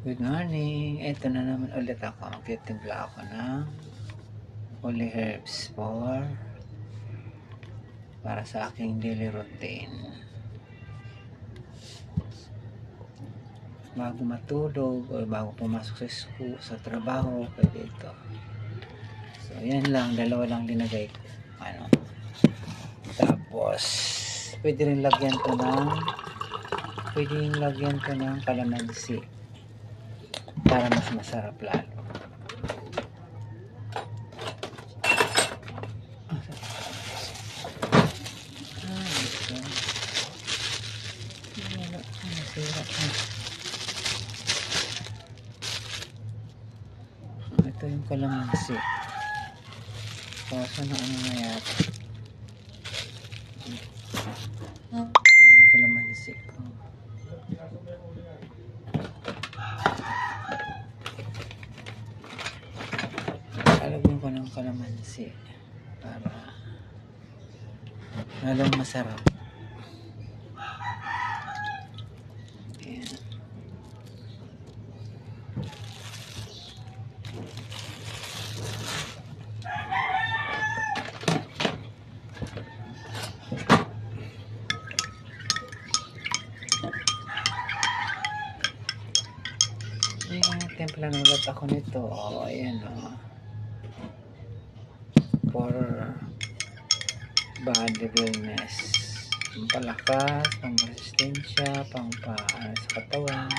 Good morning! Ito na naman ulit ako. Magtitimpla ako ng holy herbs para sa aking daily routine. Bago matulog o bago pumasok sa trabaho, pwede ito. So, yan lang. Dalawa lang linagay ko. Tapos, pwede rin lagyan ko ng kalamansi para mas masarap lalo. Ito yung kalamansi. Kaso na na yata. Yung kalamansi ko. Lalagyan ko ng kalamansi para lalong masarap. Ayan. Timpla na ulit ako nito. Ayan o. For body wellness. Pampalakas, pang-resistensya, sa katawan.